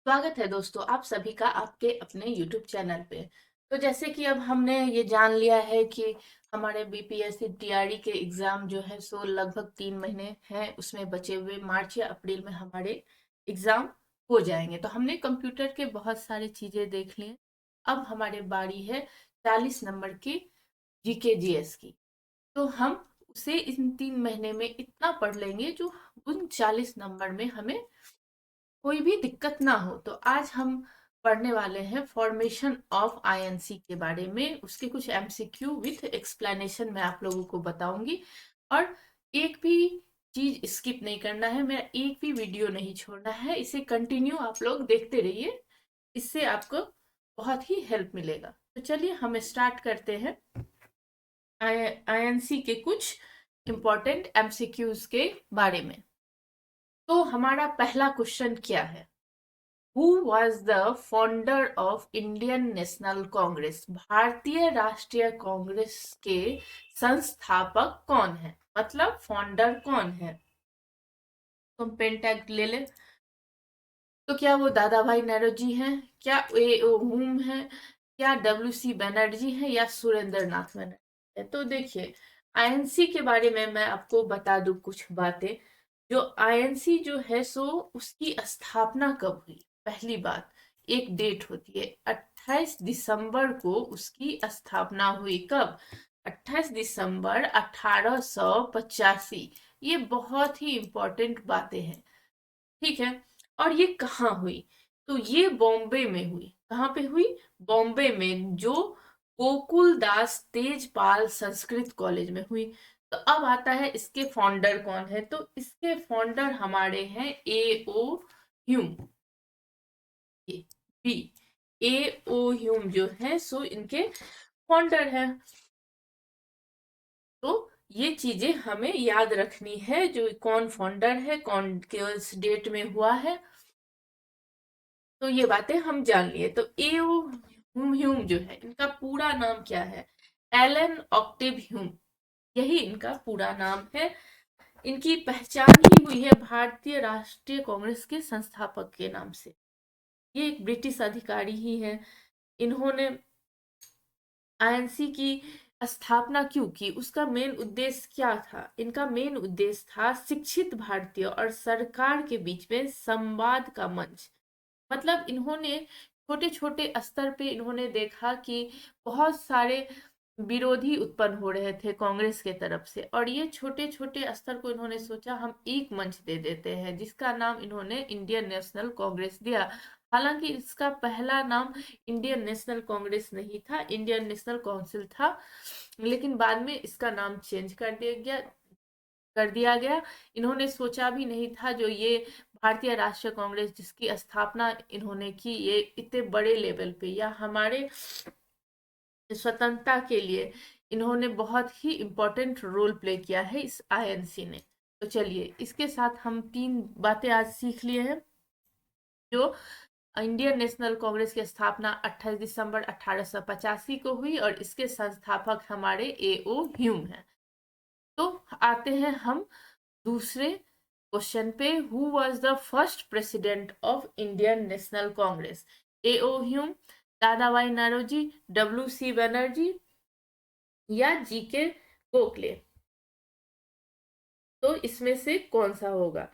स्वागत है दोस्तों आप सभी का आपके अपने YouTube चैनल पे। तो जैसे कि अब हमने ये जान लिया है कि हमारे बीपीएससी टीआरई के एग्जाम जो है सो लगभग 3 महीने हैं, उसमें बचे हुए मार्च या अप्रैल में हमारे एग्जाम हो जाएंगे। तो हमने कंप्यूटर के बहुत सारी चीजें देख ली हैं। अब हमारे बारी है 40 नंबर की जीके जीएस की। तो हम उसे इन 3 महीने में इतना पढ़ लेंगे जो उन 40 नंबर में हमें कोई भी दिक्कत ना हो। तो आज हम पढ़ने वाले हैं फॉर्मेशन ऑफ आईएनसी के बारे में, उसके कुछ एमसीक्यू विथ एक्सप्लेनेशन मैं आप लोगों को बताऊंगी। और एक भी चीज स्किप नहीं करना है, मेरा एक भी वीडियो नहीं छोड़ना है, इसे कंटिन्यू आप लोग देखते रहिए, इससे आपको बहुत ही हेल्प मिलेगा। तो चलिए हम स्टार्ट करते हैं आईएनसी के कुछ इंपॉर्टेंट एमसीक्यूज के बारे में। तो हमारा पहला क्वेश्चन क्या है? Who was the founder of Indian national Congress? भारतीय राष्ट्रीय कांग्रेस के संस्थापक कौन है, मतलब फाउंडर कौन है? तुम पेन टैग ले ले। तो क्या वो दादा भाई नौरोजी हैं, क्या ए ओ हुम है, क्या डब्ल्यू सी बनर्जी है, या सुरेंद्र नाथ बनर्जी है? तो देखिए, आईएनसी के बारे में मैं आपको बता दूं कुछ बातें। जो आईएनसी जो है सो उसकी स्थापना कब हुई? पहली बात, एक डेट होती है, 28 दिसंबर को उसकी स्थापना हुई। कब? 28 दिसंबर 1885। ये बहुत ही इंपॉर्टेंट बातें हैं, ठीक है। और ये कहाँ हुई? तो ये बॉम्बे में हुई। कहाँ पे हुई? बॉम्बे में, जो गोकुल दास तेजपाल संस्कृत कॉलेज में हुई। तो अब आता है इसके फाउंडर कौन है। तो इसके फाउंडर हमारे हैं ए ओ ह्यूम। बी, ए ओ ह्यूम जो है सो इनके फाउंडर है। तो ये चीजें हमें याद रखनी है, जो कौन फाउंडर है, कौन किस डेट में हुआ है। तो ये बातें हम जान लिए। तो एओ ह्यूम जो है, इनका पूरा नाम क्या है? एलन ऑक्टिव ह्यूम, यही इनका पूरा नाम है। इनकी पहचान ही हुई है भारतीय राष्ट्रीय कांग्रेस के संस्थापक के नाम से। ये एक ब्रिटिश अधिकारी ही है। इन्होंने आईएनसी की स्थापना क्यों की, उसका मेन उद्देश्य क्या था? इनका मेन उद्देश्य था शिक्षित भारतीय और सरकार के बीच में संवाद का मंच। मतलब इन्होंने छोटे छोटे स्तर पे इन्होंने देखा कि बहुत सारे विरोधी उत्पन्न हो रहे थे कांग्रेस के तरफ से, और ये छोटे छोटे स्तर को इन्होंने सोचा हम एक मंच दे देते हैं, जिसका नाम इन्होंने इंडियन नेशनल कांग्रेस दिया। हालांकि इसका पहला नाम इंडियन नेशनल कांग्रेस नहीं था, इंडियन नेशनल काउंसिल था, लेकिन बाद में इसका नाम चेंज कर दिया गया। इन्होंने सोचा भी नहीं था जो ये भारतीय राष्ट्रीय कांग्रेस जिसकी स्थापना इन्होंने की, ये इतने बड़े लेवल पे या हमारे स्वतंत्रता के लिए इन्होंने बहुत ही इम्पोर्टेंट रोल प्ले किया है इस आईएनसी ने। तो चलिए, इसके साथ हम 3 बातें आज सीख लिए हैं। जो इंडियन नेशनल कांग्रेस की स्थापना 28 दिसंबर 1885 को हुई, और इसके संस्थापक हमारे एओ ह्यूम हैं। तो आते हैं हम दूसरे क्वेश्चन पे। Who was the first president of Indian national Congress? A O Hume, Dadabhai Naoroji, W C Banerjee, या जी के गोखले? तो इसमें से कौन सा होगा?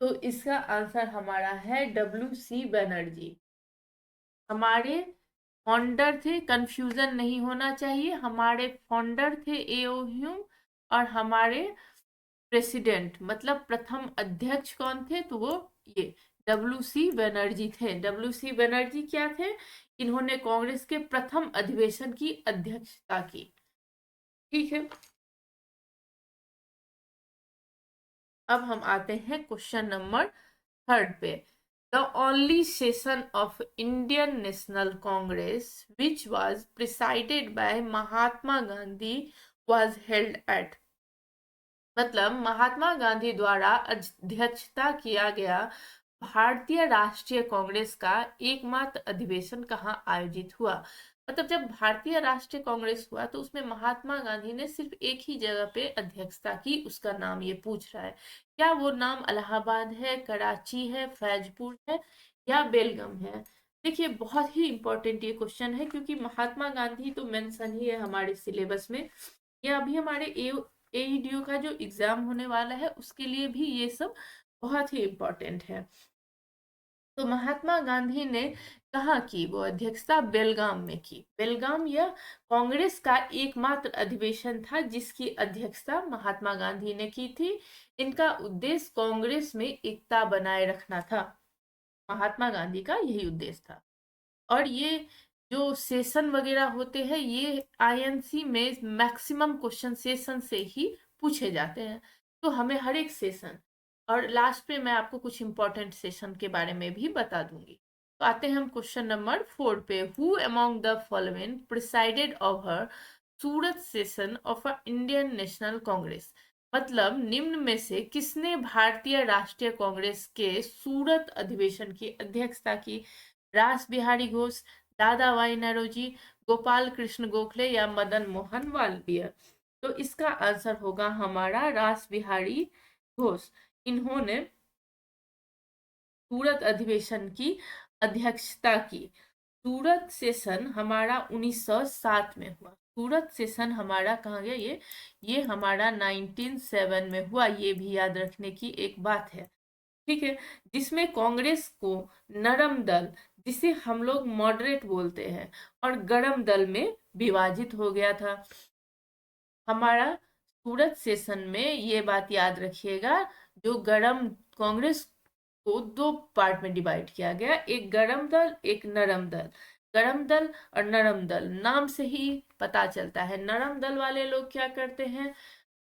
तो इसका आंसर हमारा है डब्ल्यू सी बनर्जी। हमारे फाउंडर थे, कंफ्यूजन नहीं होना चाहिए, हमारे फाउंडर थे एओ ह्यूम, और हमारे प्रेसिडेंट मतलब प्रथम अध्यक्ष कौन थे? तो वो ये डब्ल्यू सी बनर्जी थे। डब्ल्यू सी बनर्जी क्या थे? इन्होंने कांग्रेस के प्रथम अधिवेशन की अध्यक्षता की, ठीक है। अब हम आते हैं क्वेश्चन नंबर थर्ड पे। The only session of Indian national Congress which was presided bye Mahatma Gandhi was held at? मतलब महात्मा गांधी द्वारा अध्यक्षता किया गया भारतीय राष्ट्रीय कांग्रेस का एकमात्र अधिवेशन कहाँ आयोजित हुआ? मतलब जब भारतीय राष्ट्रीय कांग्रेस हुआ तो उसमें महात्मा गांधी ने सिर्फ एक ही जगह पे अध्यक्षता की, उसका नाम ये पूछ रहा है। क्या वो नाम इलाहाबाद है, कराची है, फैजपुर है या बेलगाम है? देखिए बहुत ही इंपॉर्टेंट ये क्वेश्चन है, क्योंकि महात्मा गांधी तो मेंशन ही है हमारे सिलेबस में। ये अभी हमारे एईडीओ का जो एग्जाम होने वाला है उसके लिए भी ये सब बहुत ही इम्पोर्टेंट है। तो महात्मा गांधी ने कहा कि वो अध्यक्षता बेलगाम में की। बेलगाम यह कांग्रेस का एकमात्र अधिवेशन था जिसकी अध्यक्षता महात्मा गांधी ने की थी। इनका उद्देश्य कांग्रेस में एकता बनाए रखना था। महात्मा गांधी का यही उद्देश्य था। और ये जो सेशन वगैरह होते हैं ये आईएनसी में मैक्सिमम क्वेश्चन सेशन से ही पूछे जाते हैं। तो हमें हर एक सेशन, और लास्ट में मैं आपको कुछ इंपॉर्टेंट सेशन के बारे में भी बता दूंगी। तो आते हैं हम क्वेश्चन नंबर 4 पे। Who among the following presided over Surat session of Indian national Congress? मतलब निम्न में से किसने भारतीय राष्ट्रीय कांग्रेस के सूरत अधिवेशन की अध्यक्षता की? रास बिहारी घोष, दादा भाई नौरोजी, गोपाल कृष्ण गोखले या मदन मोहन मालवीय? तो इसका आंसर होगा हमारा रास बिहारी घोष। इन्होंने सूरत अधिवेशन की अध्यक्षता की। सूरत सेशन हमारा 1907 में हुआ। सूरत सेशन हमारा कहाँ गया? ये हमारा 1907 में हुआ। ये भी याद रखने की एक बात है, ठीक है। जिसमें कांग्रेस को नरम दल, जिसे हम लोग मॉडरेट बोलते हैं, और गरम दल में विभाजित हो गया था। हमारा सूरत सेशन में ये बात याद रखिएगा, जो गरम कांग्रेस को दो पार्ट में डिवाइड किया गया, एक गरम दल एक नरम दल। गरम दल और नरम दल नाम से ही पता चलता है। नरम दल वाले लोग क्या करते हैं,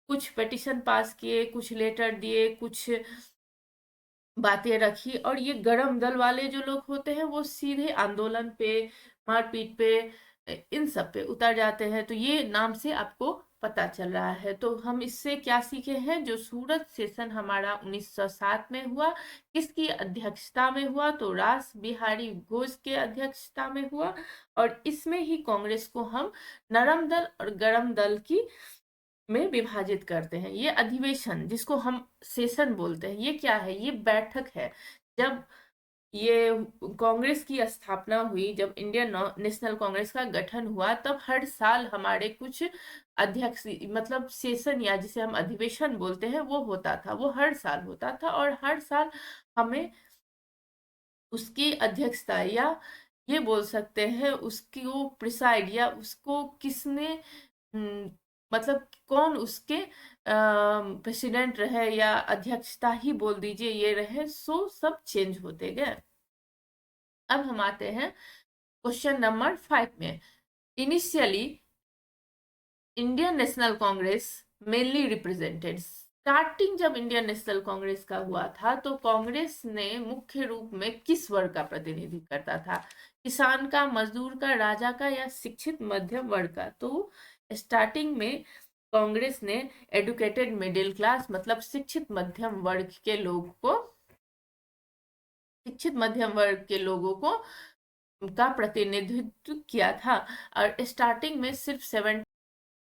कुछ पिटीशन पास किए, कुछ लेटर दिए, कुछ बातें रखी, और ये गरम दल वाले जो लोग होते हैं वो सीधे आंदोलन पे, मारपीट पे, इन सब पे उतर जाते हैं। तो ये नाम से आपको पता चल रहा है। तो हम इससे क्या सीखे हैं, जो सूरत सेशन हमारा 1907 में हुआ, किसकी अध्यक्षता में हुआ? तो रास बिहारी घोष के अध्यक्षता में हुआ। और इसमें ही कांग्रेस को हम नरम दल और गरम दल की में विभाजित करते हैं। ये अधिवेशन जिसको हम सेशन बोलते हैं, ये क्या है? ये बैठक है। जब ये कांग्रेस की स्थापना हुई, जब इंडियन नेशनल कांग्रेस का गठन हुआ, तब हर साल हमारे कुछ अध्यक्ष, मतलब सेशन या जिसे हम अधिवेशन बोलते हैं, वो होता था। वो हर साल होता था और हर साल हमें उसकी अध्यक्षता, या ये बोल सकते हैं उसकी वो प्रिसाइड, या उसको किसने हम्म, मतलब कौन उसके प्रेसिडेंट रहे, या अध्यक्षता ही बोल दीजिए ये रहे, सो सब चेंज होते गए। अब हम आते हैं क्वेश्चन नंबर 5 में। Initially Indian national Congress mainly represented, starting जब इंडियन नेशनल कांग्रेस का हुआ था तो कांग्रेस ने मुख्य रूप में किस वर्ग का प्रतिनिधित्व करता था? किसान का, मजदूर का, राजा का या शिक्षित मध्यम वर्ग का? तो स्टार्टिंग में कांग्रेस ने एडुकेटेड मिडिल क्लास, मतलब शिक्षित मध्यम वर्ग के लोग को, शिक्षित मध्यम वर्ग के लोगों को का प्रतिनिधित्व किया था। और स्टार्टिंग में सिर्फ 7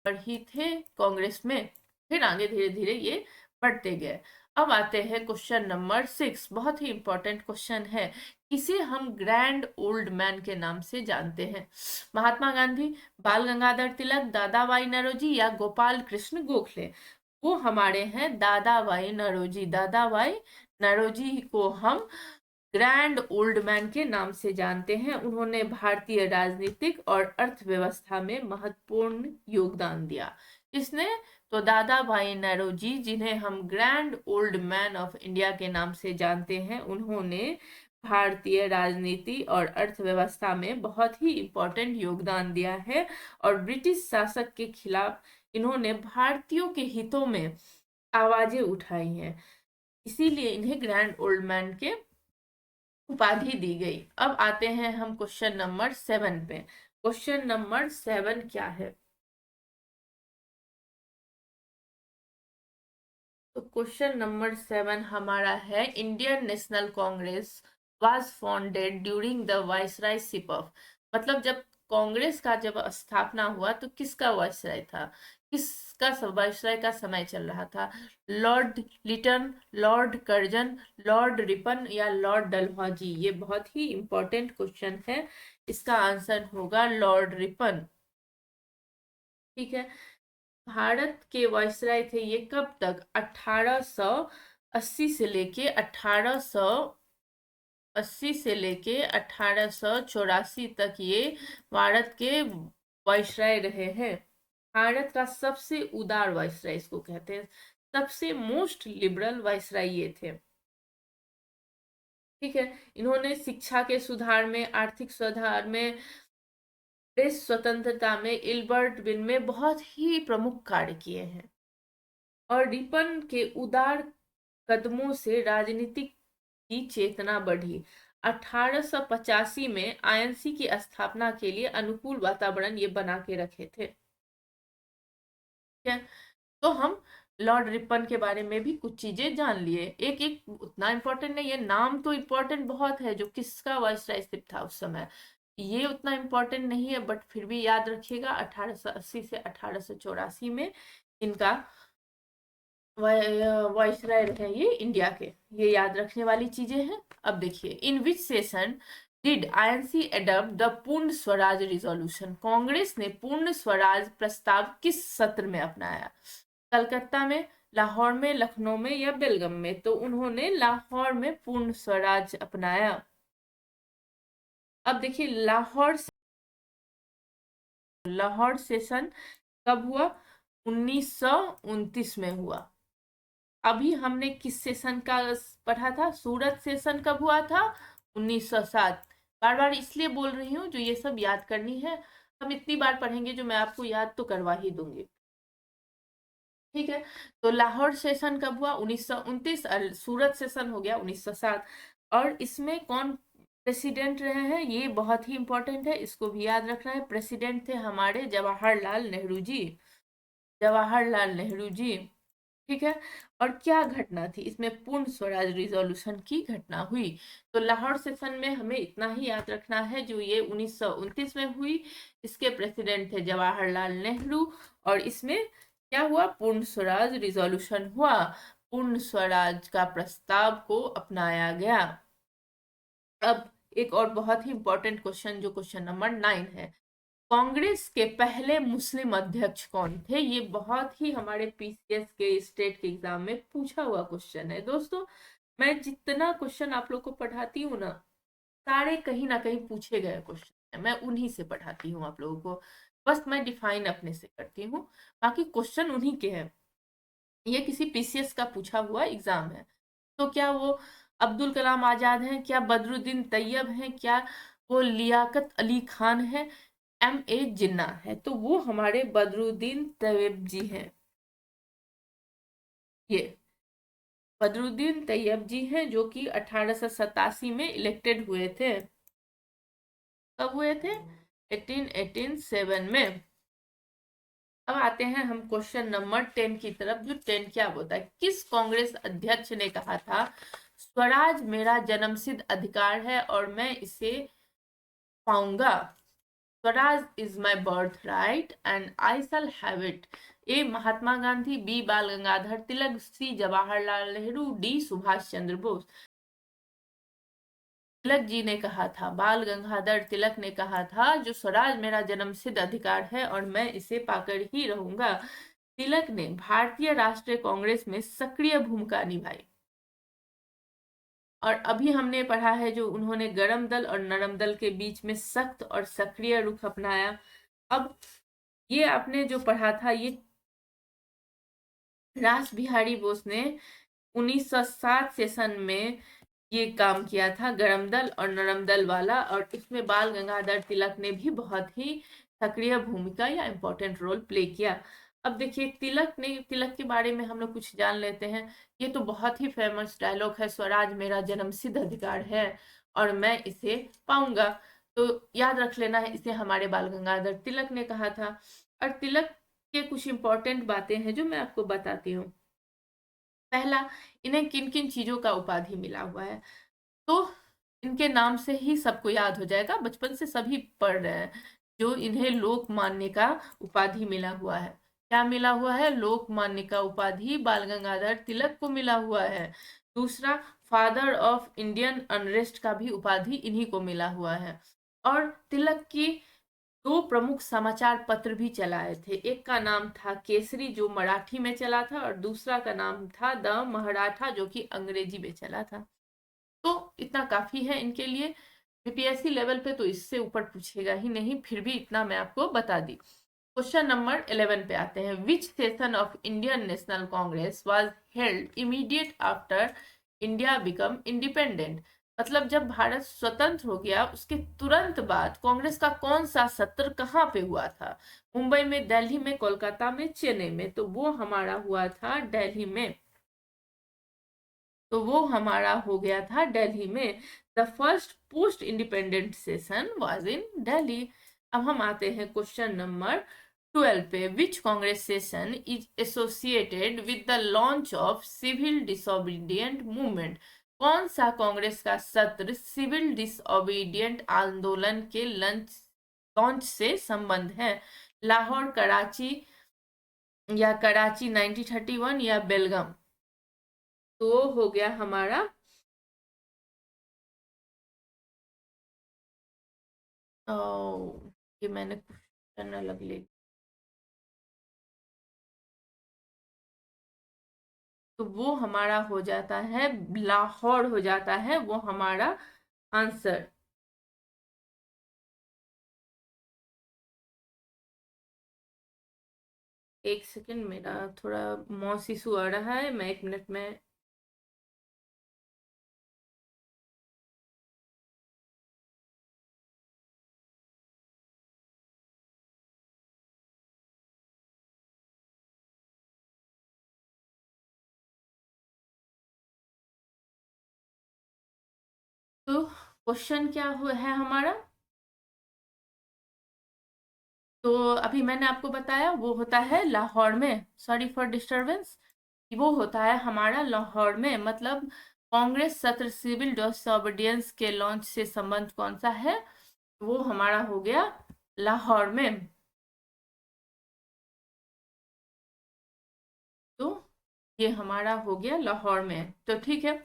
ही थे कांग्रेस में, फिर आगे धीरे धीरे ये बढ़ते गए। अब आते हैं क्वेश्चन नंबर 6, बहुत ही इंपॉर्टेंट क्वेश्चन है। किसे हम ग्रैंड ओल्ड मैन के नाम से जानते हैं? महात्मा गांधी, बाल गंगाधर तिलक, दादा भाई नौरोजी या गोपाल कृष्ण गोखले? वो हमारे हैं दादा भाई नौरोजी। दादा भाई नौरोजी को हम ग्रैंड ओल्ड मैन के नाम से जानते हैं। उन्होंने भारतीय राजनीतिक और अर्थव्यवस्था में महत्वपूर्ण योगदान दिया। इसने तो दादा भाई नौरोजी, जिन्हें हम grand old man of India के नाम से जानते हैं, उन्होंने भारतीय राजनीति और अर्थव्यवस्था में बहुत ही इम्पोर्टेंट योगदान दिया है। और ब्रिटिश शासक के खिलाफ इन्होंने भारतीयों के हितों में आवाजें उठाई हैं, इसीलिए इन्हें ग्रैंड ओल्ड मैन के उपाधि दी गई। अब आते हैं हम क्वेश्चन नंबर 7 पे। क्वेश्चन नंबर 7 क्या है? तो क्वेश्चन नंबर 7 हमारा है, Indian national Congress was founded during the viceroyship of, मतलब जब कांग्रेस का जब स्थापना हुआ तो किसका वायसराय था, किसका वायसराय का समय चल रहा था? Lord Lytton, Lord Curzon, Lord Ripon या लॉर्ड डलहौजी? ये बहुत ही इंपॉर्टेंट क्वेश्चन है, इसका आंसर होगा लॉर्ड रिपन। ठीक है, भारत के वायसराय थे ये कब तक? 1880 से लेके 1884 तक ये भारत के वायसराय रहे हैं। भारत का सबसे उदार वायसराय इसको कहते हैं, सबसे मोस्ट लिबरल वायसराय ये थे। ठीक है, इन्होंने शिक्षा के सुधार में, आर्थिक सुधार में, प्रेस स्वतंत्रता में, इल्बर्ट बिल में बहुत ही प्रमुख कार्य किए हैं। और रिपन के उदार कदमों से राजनीतिक की चेतना बढ़ी। 1885 में आईएनसी की स्थापना के लिए अनुकूल वातावरण ये बना के रखे थे। ठीक है, तो हम लॉर्ड रिपन के बारे में भी कुछ चीजें जान लिए। एक एक उतना इम्पोर्टेंट नहीं है, नाम तो इम्पोर्टेंट बहुत है, जो किसका वायसरायशिप था उस समय, ये उतना इम्पोर्टेंट नहीं है, बट फिर भी याद रखिएगा 1880 से 1884 में इनका वायसराय रहे ये इंडिया के, ये याद रखने वाली चीजें हैं। अब देखिए, in which session did INC adopt the Purna Swaraj resolution? Congress ने पूर्ण स्वराज प्रस्ताव किस सत्र में अपनाया? कलकत्ता में, लाहौर में, लखनऊ में या बेलगम में? तो उन्होंने लाहौर में पूर्ण स्वराज अपनाया। अब देखिए, लाहौर सेशन कब हुआ? 1929 में हुआ। अभी हमने किस सेशन का पढ़ा था? सूरत सेशन कब हुआ था? 1907। बार बार इसलिए बोल रही हूँ, जो ये सब याद करनी है, हम इतनी बार पढ़ेंगे जो मैं आपको याद तो करवा ही दूंगी। ठीक है, तो लाहौर सेशन कब हुआ? 1929। और सूरत सेशन हो गया 1907। और इसमें कौन प्रेसिडेंट रहे हैं, ये बहुत ही इंपॉर्टेंट है, इसको भी याद रखना है। प्रेसिडेंट थे हमारे जवाहरलाल नेहरू जी, जवाहरलाल नेहरू जी। ठीक है, और क्या घटना थी इसमें? पूर्ण स्वराज रिजोल्यूशन की घटना हुई। तो लाहौर सेशन में हमें इतना ही याद रखना है, जो ये 1929 में हुई, इसके प्रेसिडेंट थे जवाहरलाल नेहरू, और इसमें क्या हुआ? पूर्ण स्वराज रिजोल्यूशन हुआ, पूर्ण स्वराज का प्रस्ताव को अपनाया गया। अब एक और बहुत ही इंपॉर्टेंट क्वेश्चन, जो क्वेश्चन नंबर 9 है, कांग्रेस के पहले मुस्लिम अध्यक्ष कौन थे? ये बहुत ही हमारे पीसीएस के स्टेट के एग्जाम में पूछा हुआ क्वेश्चन है। दोस्तों, मैं जितना क्वेश्चन आप लोग को पढ़ाती हूँ ना, सारे कहीं ना कहीं पूछे गए क्वेश्चन है, मैं उन्हीं से पढ़ाती हूँ आप लोगों को, बस मैं डिफाइन अपने से करती हूँ, बाकी क्वेश्चन उन्हीं के हैं। ये किसी पीसीएस का पूछा हुआ एग्जाम है। तो क्या वो अब्दुल कलाम आजाद हैं? क्या बदरुद्दीन तैयब हैं? क्या वो लियाकत अली खान है? ए जिन्ना है? तो वो हमारे बदरुद्दीन तैयब जी हैं। ये बदरुद्दीन तैयब जी हैं, जो कि 1887 में इलेक्टेड हुए थे। कब हुए थे? 1887 में। अब आते हैं हम क्वेश्चन नंबर 10 की तरफ, जो 10 क्या बोलता है? किस कांग्रेस अध्यक्ष ने कहा था स्वराज मेरा जन्मसिद्ध अधिकार है और मैं इसे पाऊंगा? Swaraj is my birthright and I shall have it. A Mahatma Gandhi, B Bal Gangadhar Tilak, C Jawaharlal Nehru, D Subhash Chandra Bose? Tilak ji ने कहा था, बाल गंगाधर तिलक ने कहा था, जो स्वराज मेरा जन्मसिद्ध अधिकार है और मैं इसे पाकर ही रहूंगा। तिलक ने भारतीय राष्ट्रीय कांग्रेस में सक्रिय भूमिका निभाई। और अभी हमने पढ़ा है, जो उन्होंने गरम दल और नरम दल के बीच में सख्त और सक्रिय रुख अपनाया। अब ये आपने जो पढ़ा था, ये रास बिहारी बोस ने 1907 सेशन में ये काम किया था, गरम दल और नरम दल वाला, और इसमें बाल गंगाधर तिलक ने भी बहुत ही सक्रिय भूमिका या इम्पोर्टेंट रोल प्ले किया। अब देखिए, तिलक के बारे में हम लोग कुछ जान लेते हैं। ये तो बहुत ही फेमस डायलॉग है, स्वराज मेरा जन्मसिद्ध अधिकार है और मैं इसे पाऊंगा। तो याद रख लेना है, इसे हमारे बाल गंगाधर तिलक ने कहा था। और तिलक के कुछ इंपॉर्टेंट बातें हैं जो मैं आपको बताती हूँ। पहला, इन्हें किन किन चीजों का उपाधि मिला हुआ है? तो इनके नाम से ही सबको याद हो जाएगा, बचपन से सभी पढ़ रहे हैं। जो इन्हें लोकमान्य का उपाधि मिला हुआ है। क्या मिला हुआ है? लोकमान्य का उपाधि बाल गंगाधर तिलक को मिला हुआ है। दूसरा, फादर ऑफ इंडियन अनरेस्ट का भी उपाधि इन्हीं को मिला हुआ है। और तिलक की दो प्रमुख समाचार पत्र भी चलाए थे। एक का नाम था केसरी, जो मराठी में चला था, और दूसरा का नाम था द मराठा, जो कि अंग्रेजी में चला था। तो इतना काफी है इनके लिए। बीपीएससी लेवल पे तो इससे ऊपर पूछेगा ही नहीं, फिर भी इतना मैं आपको बता दी। क्वेश्चन नंबर 11 पे आते हैं। विच session of Indian national Congress was held immediate after India become independent? मतलब जब भारत स्वतंत्र हो गया उसके तुरंत बाद कांग्रेस का कौन सा सत्र कहाँ पे हुआ था? मुंबई में, दिल्ली में, कोलकाता में, चेन्नई में? तो वो हमारा हुआ था दिल्ली में। तो वो हमारा हो गया था दिल्ली में। The first post independent session was in Delhi. अब हम आते हैं क्वेश्चन नंबर 12 पे। Which Congress session is associated with the launch of civil disobedient movement? कौन सा कांग्रेस का सत्र सिविल डिसोबीडियंट आंदोलन के लॉन्च से संबंध है? लाहौर, कराची, या कराची 1931, या बेलगाम? तो हो गया हमारा ये मैंने क्वेश्चन अलग ले। तो वो हमारा हो जाता है लाहौर, हो जाता है वो हमारा आंसर। एक सेकंड, मेरा थोड़ा मॉस इशू आ रहा है, मैं 1 मिनट में। तो क्वेश्चन क्या हुआ है हमारा? तो अभी मैंने आपको बताया वो होता है लाहौर में। Sorry for disturbance. वो होता है हमारा लाहौर में। मतलब कांग्रेस सत्र सिविल डिसोबीडियंस के लॉन्च से संबंध कौन सा है? वो हमारा हो गया लाहौर में। तो ये हमारा हो गया लाहौर में। तो ठीक है।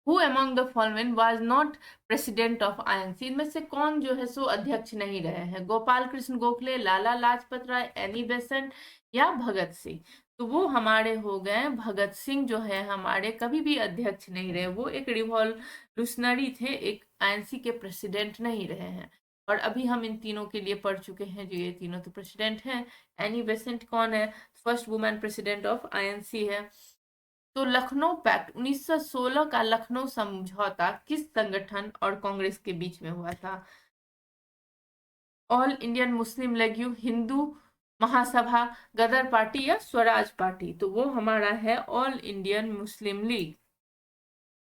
Who among the following was not president of INC? इनमें से कौन जो है सो अध्यक्ष नहीं रहे हैं? गोपाल कृष्ण गोखले, लाला लाजपत राय, एनी बेसेंट, या भगत सिंह? तो वो हमारे हो गए भगत सिंह, जो है हमारे कभी भी अध्यक्ष नहीं रहे। वो एक रिवॉल्यूशनरी थे, एक आईएनसी के प्रेसिडेंट नहीं रहे हैं। और अभी हम इन तीनों के लिए पढ़ चुके हैं, जो ये तीनों तो प्रेसिडेंट हैं। एनी बेसेंट कौन है? First women president of INC है। तो लखनऊ पैक्ट 1916 का लखनऊ समझौता किस संगठन और कांग्रेस के बीच में हुआ था? All Indian Muslim League, Hindu Mahasabha, Ghadar Party, या स्वराज पार्टी? तो वो हमारा है ऑल इंडियन मुस्लिम लीग।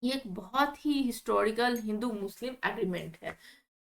ये एक बहुत ही हिस्टोरिकल हिंदू मुस्लिम एग्रीमेंट है,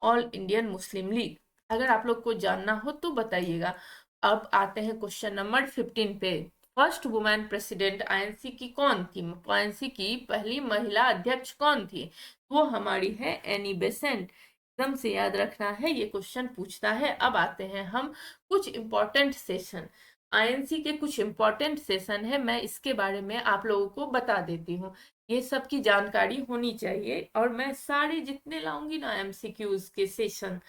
ऑल इंडियन मुस्लिम लीग। अगर आप लोग को जानना हो तो बताइएगा। अब आते हैं क्वेश्चन नंबर 15 पे। फर्स्ट वुमेन प्रेसिडेंट आईएनसी की कौन थी? आईएनसी की पहली महिला अध्यक्ष कौन थी? वो हमारी है एनी बेसेंट। एकदम से याद रखना है, ये क्वेश्चन पूछता है। अब आते हैं हम कुछ इंपॉर्टेंट सेशन। आईएनसी के कुछ इंपॉर्टेंट सेशन है, मैं इसके बारे में आप लोगों को बता देती हूँ। ये सब की जानकारी होनी चाहिए। और मैं सारे जितने लाऊंगी ना एमसीक्यूज के सेशन,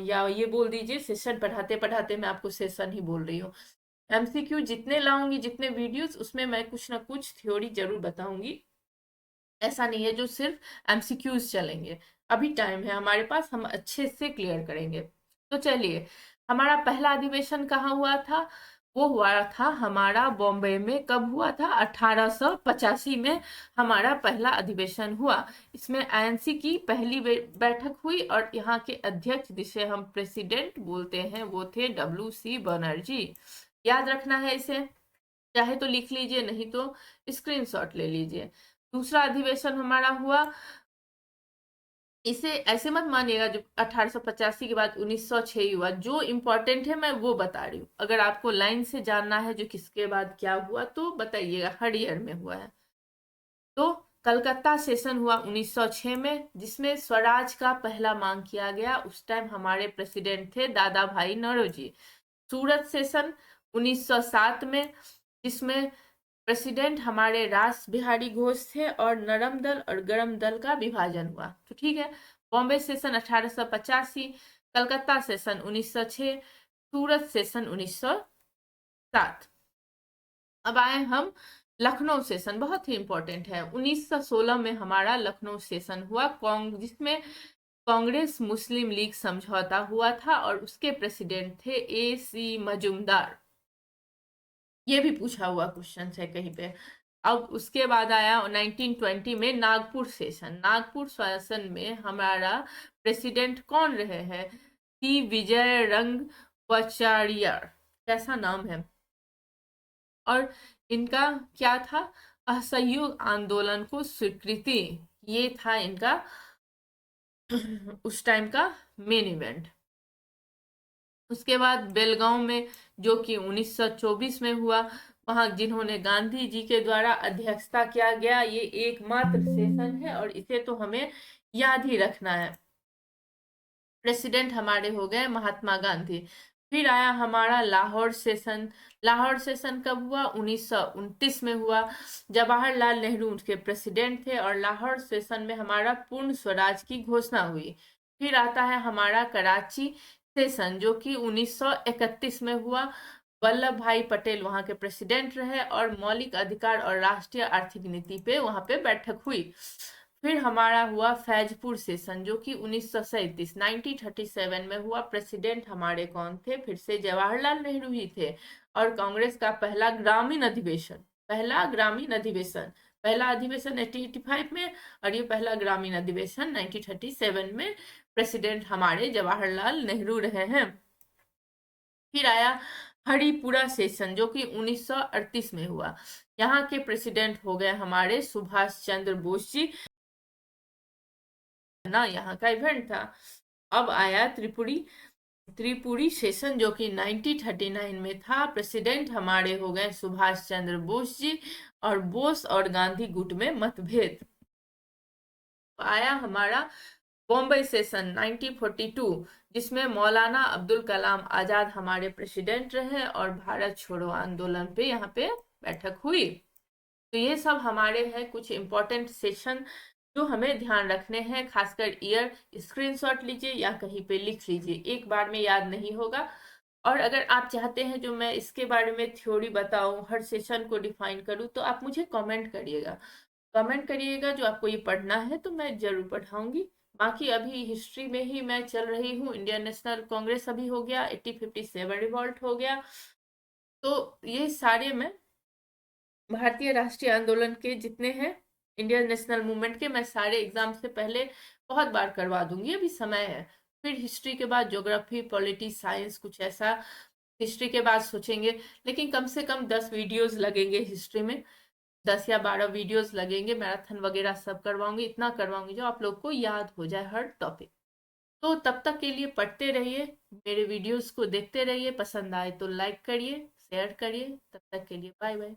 या ये बोल दीजिए सेशन पढ़ाते पढ़ाते मैं आपको सेशन ही बोल रही हूँ। एमसीक्यू जितने लाऊंगी, जितने वीडियोस, उसमें मैं कुछ ना कुछ थ्योरी जरूर बताऊंगी। ऐसा नहीं है जो सिर्फ एमसीक्यूज चलेंगे। अभी टाइम है हमारे पास, हम अच्छे से क्लियर करेंगे। तो चलिए, हमारा पहला अधिवेशन कहाँ हुआ था? वो हुआ था हमारा बॉम्बे में। कब हुआ था? 1885 में हमारा पहला अधिवेशन हुआ। इसमें आईएनसी की पहली बैठक हुई, और यहाँ के अध्यक्ष, जिसे हम प्रेसिडेंट बोलते हैं, वो थे WC बनर्जी। याद रखना है इसे, चाहे तो लिख लीजिए, नहीं तो स्क्रीनशॉट ले लीजिए। दूसरा अधिवेशन हमारा हुआ, इसे ऐसे मत मानिएगा जो 1885 के बाद 1906 हुआ। जो इम्पोर्टेंट है मैं वो बता रही हूँ। अगर आपको लाइन से जानना है जो किसके बाद क्या हुआ तो बताइएगा, हर ईयर में हुआ है। तो कलकत्ता सेशन हुआ 1906 में, जिसमें स्वराज का पहला मांग किया गया। उस टाइम हमारे प्रेसिडेंट थे दादा भाई नौरोजी। सूरत सेशन 1907 में, जिसमें प्रेसिडेंट हमारे रास बिहारी घोष थे और नरम दल और गरम दल का विभाजन हुआ। तो ठीक है। बॉम्बे सेशन 1885, कलकत्ता सेशन 1906, सूरत सेशन 1907। अब आए हम लखनऊ सेशन, बहुत ही इंपॉर्टेंट है। 1916 में हमारा लखनऊ सेशन हुआ, जिसमें कांग्रेस मुस्लिम लीग समझौता हुआ था और उसके प्रेसिडेंट थे AC मजूमदार। ये भी पूछा हुआ क्वेश्चन है कहीं पे। अब उसके बाद आया 1920 में नागपुर सेशन। नागपुर सेशन में हमारा प्रेसिडेंट कौन रहे हैं? सी विजय रंग वचारियर, कैसा नाम है। और इनका क्या था? असहयोग आंदोलन को स्वीकृति, ये था इनका उस टाइम का मेन इवेंट। उसके बाद बेलगांव में, जो कि 1924 में हुआ, वहां जिन्होंने गांधी जी के द्वारा अध्यक्षता किया गया, ये एकमात्र सेशन है और इसे तो हमें याद ही रखना है। प्रेसिडेंट हमारे हो गए महात्मा गांधी। फिर आया हमारा लाहौर सेशन। लाहौर सेशन कब हुआ? 1929 में हुआ। जवाहरलाल नेहरू उनके प्रेसिडेंट थे और लाहौर सेशन में हमारा पूर्ण स्वराज की घोषणा हुई। फिर आता है हमारा कराची सेशन, जो कि 1931 में हुआ। वल्लभ भाई पटेल वहां के प्रेसिडेंट रहे और मौलिक अधिकार और राष्ट्रीय आर्थिक नीति पे वहां पे बैठक हुई। फिर हमारा हुआ फैजपुर सेशन, जो कि 1937 में हुआ। प्रेसिडेंट हमारे कौन थे? फिर से जवाहरलाल नेहरू ही थे। और कांग्रेस का पहला ग्रामीण अधिवेशन, पहला अधिवेशन 1885 में और ये पहला ग्रामीण अधिवेशन 1937 में। प्रेसिडेंट हमारे जवाहरलाल नेहरू रहे हैं। फिर आया हरिपुरा सेशन, जो कि 1938 में हुआ। यहाँ के प्रेसिडेंट हो गए हमारे सुभाष चंद्र बोस जी ना, यहाँ का इवेंट था। अब आया त्रिपुरी सेशन, जो कि 1939 में था। प्रेसिडेंट हमारे हो गए सुभाष चंद्र बोस जी और बोस और गांधी गुट में मतभेद। आया हमारा बॉम्बे सेशन 1942, जिसमें मौलाना अब्दुल कलाम आजाद हमारे प्रेसिडेंट रहे और भारत छोड़ो आंदोलन पे यहाँ पे बैठक हुई। तो ये सब हमारे हैं कुछ इंपॉर्टेंट सेशन जो हमें ध्यान रखने हैं। खासकर ईयर स्क्रीनशॉट लीजिए या कहीं पे लिख लीजिए, एक बार में याद नहीं होगा। और अगर आप चाहते हैं जो मैं इसके बारे में थ्योरी बताऊं, हर सेशन को डिफाइन करूं, तो आप मुझे कमेंट करिएगा जो आपको ये पढ़ना है, तो मैं जरूर पढ़ाऊंगी। बाकी अभी हिस्ट्री में ही मैं चल रही हूँ। इंडियन नेशनल कांग्रेस अभी हो गया, 1857 रिवॉल्ट हो गया। तो ये सारे मैं भारतीय राष्ट्रीय आंदोलन के जितने हैं इंडियन नेशनल मूवमेंट के, मैं सारे एग्जाम से पहले बहुत बार करवा दूंगी, अभी समय है। फिर हिस्ट्री के बाद ज्योग्राफी, पॉलिटी, साइंस, कुछ ऐसा हिस्ट्री के बाद सोचेंगे। लेकिन कम से कम 10 वीडियोस लगेंगे हिस्ट्री में, 10 या 12 वीडियोस लगेंगे। मैराथन वगैरह सब करवाऊंगी, इतना करवाऊंगी जो आप लोग को याद हो जाए हर टॉपिक। तो तब तक के लिए पढ़ते रहिए, मेरे वीडियोस को देखते रहिए। पसंद आए तो लाइक करिए, शेयर करिए। तब तक के लिए बाय बाय।